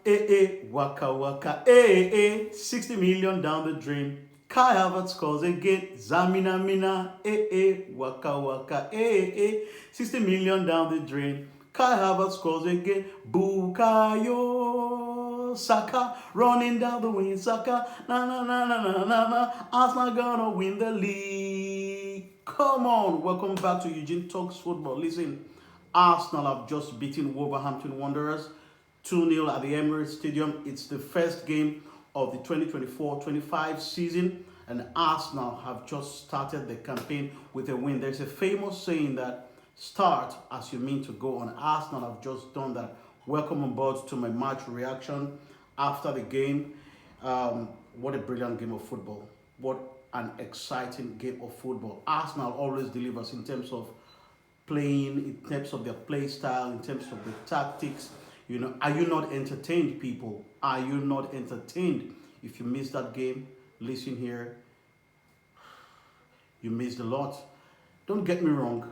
Waka waka, 60 million down the drain. Kai Havertz scores again. Zamina mina, waka waka, 60 million down the drain. Kai Havertz scores again. Bukayo Saka running down the wing. Saka, na na na na na na na. Arsenal gonna win the league. Come on, welcome back to Eugene Talks Football. Listen, Arsenal have just beaten Wolverhampton Wanderers 2-0 at the Emirates Stadium. It's the first game of the 2024-25 season, and Arsenal have just started the campaign with a win. There's a famous saying that start as you mean to go, and Arsenal have just done that. Welcome on board to my match reaction after the game. What a brilliant game of football. What an exciting game of football. Arsenal always delivers in terms of playing, in terms of their play style, in terms of the tactics. You know, are you not entertained, people? Are you not entertained? If you missed that game, listen here. You missed a lot. Don't get me wrong.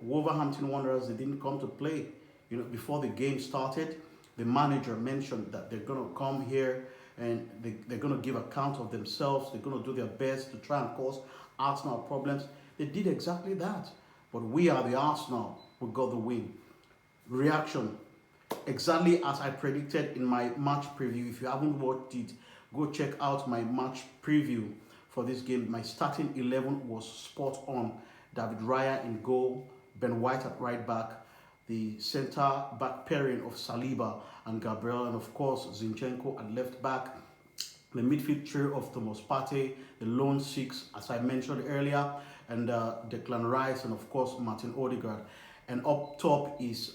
Wolverhampton Wanderers, they didn't come to play. You know, before the game started, the manager mentioned that they're going to come here and they're going to give account of themselves. They're going to do their best to try and cause Arsenal problems. They did exactly that. But we are the Arsenal. We got the win. Reaction. Exactly as I predicted in my match preview. If you haven't watched it, go check out my match preview for this game. My starting 11 was spot on. David Raya in goal, Ben White at right back, the centre back pairing of Saliba and Gabriel, and of course Zinchenko at left back. The midfield trio of Thomas Partey, the lone six, as I mentioned earlier, and Declan Rice, and of course Martin Odegaard. And up top is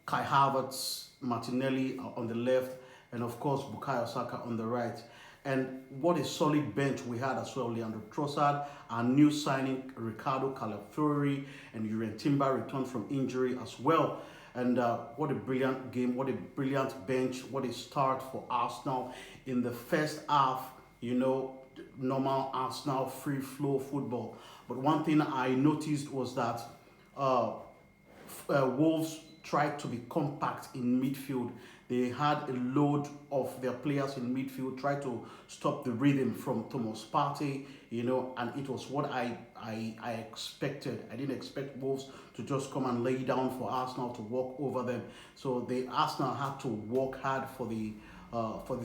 Kai Havertz, Martinelli on the left, and of course Bukayo Saka on the right. And what a solid bench we had as well. Leandro Trossard, our new signing, Ricardo Calafiori, and Urian Timber returned from injury as well. And what a brilliant game, what a brilliant bench, what a start for Arsenal in the first half. You know, normal Arsenal free flow football. But one thing I noticed was that Wolves tried to be compact in midfield. They had a load of their players in midfield, tried to stop the rhythm from Thomas Partey, you know, and it was what I expected. I didn't expect Wolves to just come and lay down for Arsenal to walk over them. So the Arsenal had to work hard for the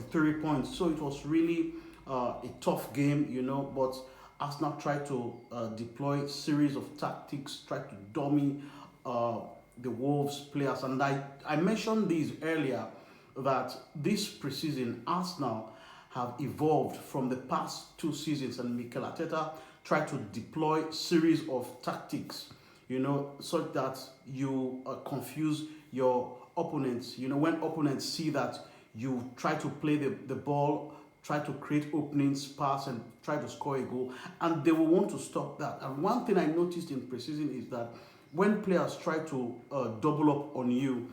3 points. So it was really a tough game, you know, but Arsenal tried to deploy a series of tactics, tried to dummy the Wolves players. And I mentioned this earlier, that this preseason Arsenal have evolved from the past 2 seasons, and Mikel Arteta tried to deploy series of tactics, you know, so that you confuse your opponents. You know, when opponents see that you try to play the ball, try to create openings, pass, and try to score a goal, and they will want to stop that. And one thing I noticed in preseason is that when players try to double up on you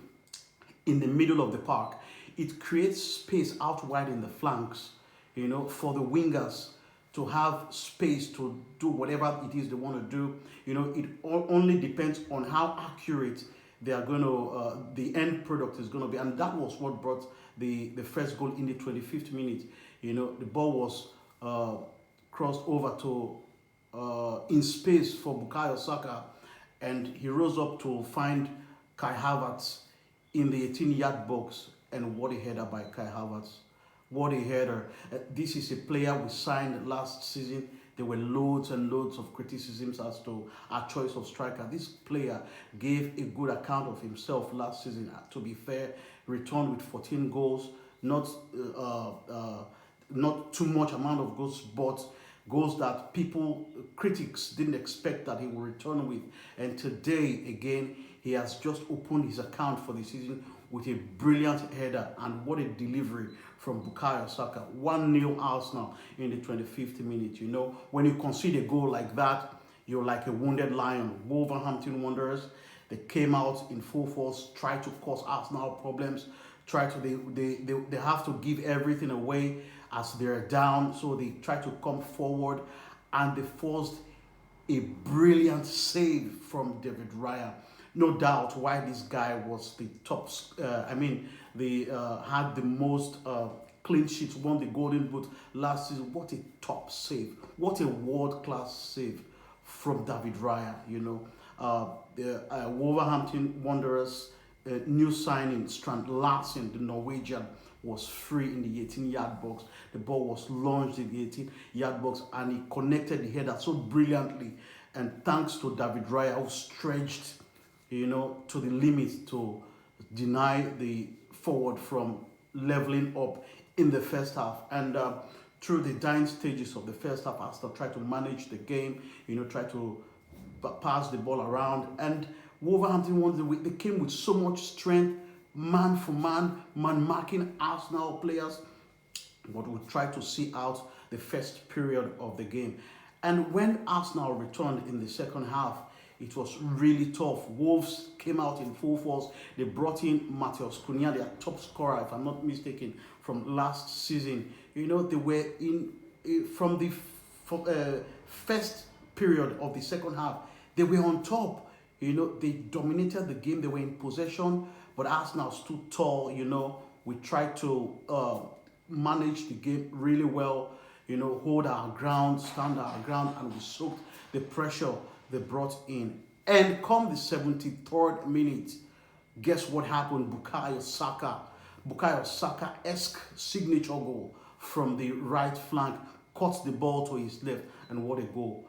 in the middle of the park, it creates space out wide in the flanks, you know, for the wingers to have space to do whatever it is they want to do. You know, it only depends on how accurate they are going to, the end product is going to be. And that was what brought the first goal in the 25th minute. You know, the ball was crossed over to in space for Bukayo Saka, and he rose up to find Kai Havertz in the 18-yard box, and what a header by Kai Havertz. What a header. This is a player we signed last season. There were loads and loads of criticisms as to our choice of striker. This player gave a good account of himself last season. To be fair, returned with 14 goals, not too much amount of goals, but goals that critics didn't expect that he would return with. And today, again, he has just opened his account for the season with a brilliant header, and what a delivery from Bukayo Saka. 1-0 Arsenal in the 25th minute. You know, when you concede a goal like that, you're like a wounded lion. Wolverhampton Wanderers, they came out in full force, tried to cause Arsenal problems, they have to give everything away as they're down, so they try to come forward, and they forced a brilliant save from David Raya. no doubt why this guy was the top. I mean, they had the most clean sheets, won the Golden Boot last season. What a top save! What a world class save from David Raya. The Wolverhampton Wanderers new signing Strand Larsen, the Norwegian, was free in the 18-yard box. The ball was launched in the 18-yard box, and he connected the header so brilliantly. And thanks to David Raya, who stretched, to the limit to deny the forward from leveling up in the first half. And through the dying stages of the first half, Arsenal tried to manage the game, try to pass the ball around. And Wolverhampton won they came with so much strength, man for man marking Arsenal players. But we tried to see out the first period of the game. And when Arsenal returned in the second half, it was really tough. Wolves came out in full force. They brought in Matheus Cunha, their top scorer, if I'm not mistaken, from last season. They were from the first period of the second half. They were on top. They dominated the game. They were in possession, but Arsenal stood tall. We tried to manage the game really well. Hold our ground, stand our ground, and we soaked the pressure they brought in. And come the 73rd minute, guess what happened? Bukayo Saka-esque signature goal from the right flank, caught the ball to his left, and what a goal.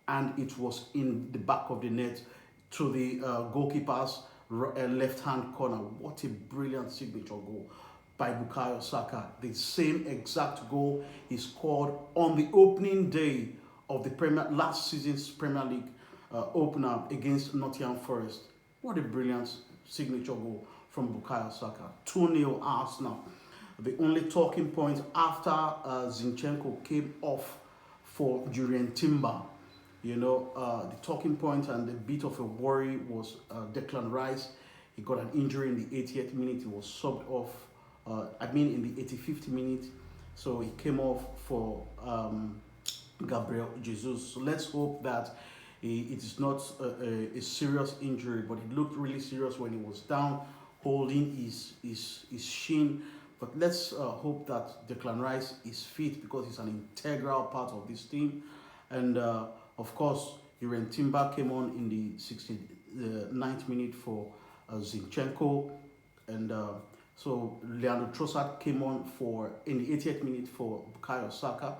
And it was in the back of the net to the goalkeeper's left-hand corner. What a brilliant signature goal by Bukayo Saka. The same exact goal he scored on the opening day of the last season's Premier League opener against Nottingham Forest. What a brilliant signature goal from Bukayo Saka. 2-0 Arsenal. The only talking point after Zinchenko came off for Jurrien Timber, the talking point and a bit of a worry was Declan Rice. He got an injury in the 80th minute. He was subbed off, in the 85th minute. So he came off for Gabriel Jesus. So let's hope that it is not a serious injury, but it looked really serious when he was down holding his shin. But let's hope that Declan Rice is fit, because he's an integral part of this team. And of course, Jurrien Timber came on in the 69th minute for Zinchenko. And so Leandro Trossard came on in the 80th minute for Bukayo Saka.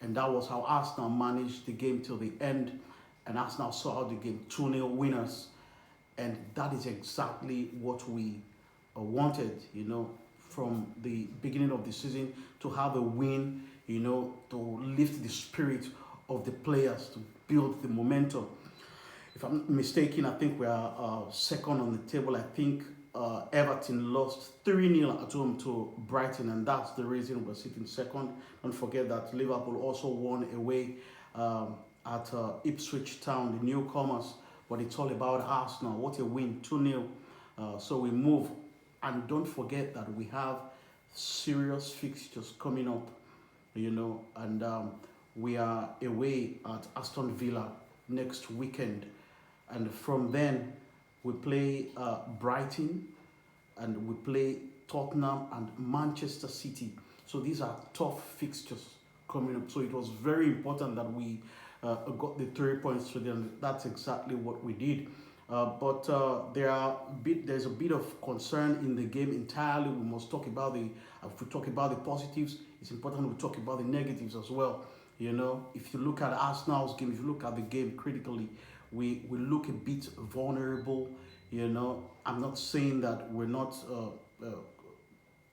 And that was how Arsenal managed the game till the end. And Arsenal saw out the game 2-0 winners. And that is exactly what we wanted, from the beginning of the season, to have a win, to lift the spirit of the players, to build the momentum. If I'm not mistaken, I think we are second on the table. I think Everton lost 3-0 at home to Brighton, and that's the reason we're sitting second. Don't forget that Liverpool also won away at Ipswich Town, the newcomers. But it's all about Arsenal. What a win, 2-0. So we move. And don't forget that we have serious fixtures coming up, and we are away at Aston Villa next weekend. And from then, we play Brighton, and we play Tottenham and Manchester City. So these are tough fixtures coming up. So it was very important that we got the 3 points to them. That's exactly what we did. But there's a bit of concern in the game entirely. We must talk about if we talk about the positives, it's important we talk about the negatives as well. If you look at Arsenal's game, if you look at the game critically, we look a bit vulnerable. I'm not saying that we're not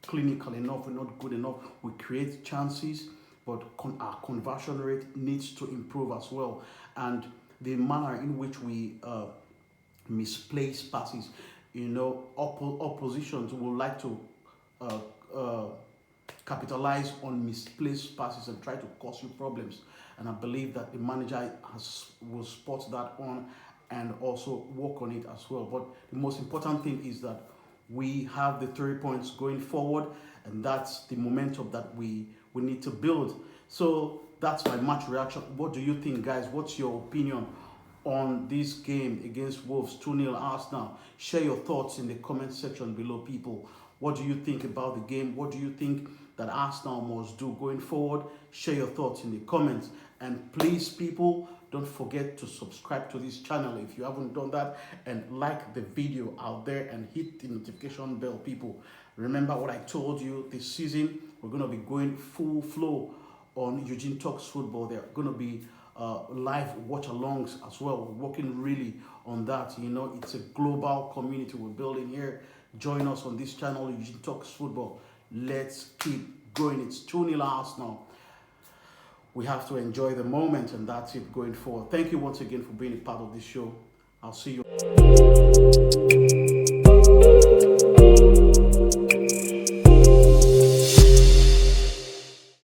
clinical enough, we're not good enough. We create chances, but our conversion rate needs to improve as well. And the manner in which we misplaced passes, oppositions will like to capitalize on misplaced passes and try to cause you problems. And I believe that the manager will spot that on and also work on it as well. But the most important thing is that we have the 3 points going forward, and that's the momentum that we need to build. So that's my match reaction. What do you think, guys? What's your opinion on this game against Wolves, 2-0 Arsenal. Share your thoughts in the comment section below, people. What do you think about the game? What do you think that Arsenal must do going forward? Share your thoughts in the comments. And please, people, don't forget to subscribe to this channel if you haven't done that, and like the video out there and hit the notification bell, people. Remember what I told you this season, we're going to be going full flow on Eugene Talks Football. There are going to be live watch-alongs as well. We're working really on that. You know, it's a global community we're building here. Join us on this channel, Eugene Talks Football. Let's keep going. It's 2-0 Arsenal. We have to enjoy the moment, and that's it going forward. Thank you once again for being a part of this show. I'll see you.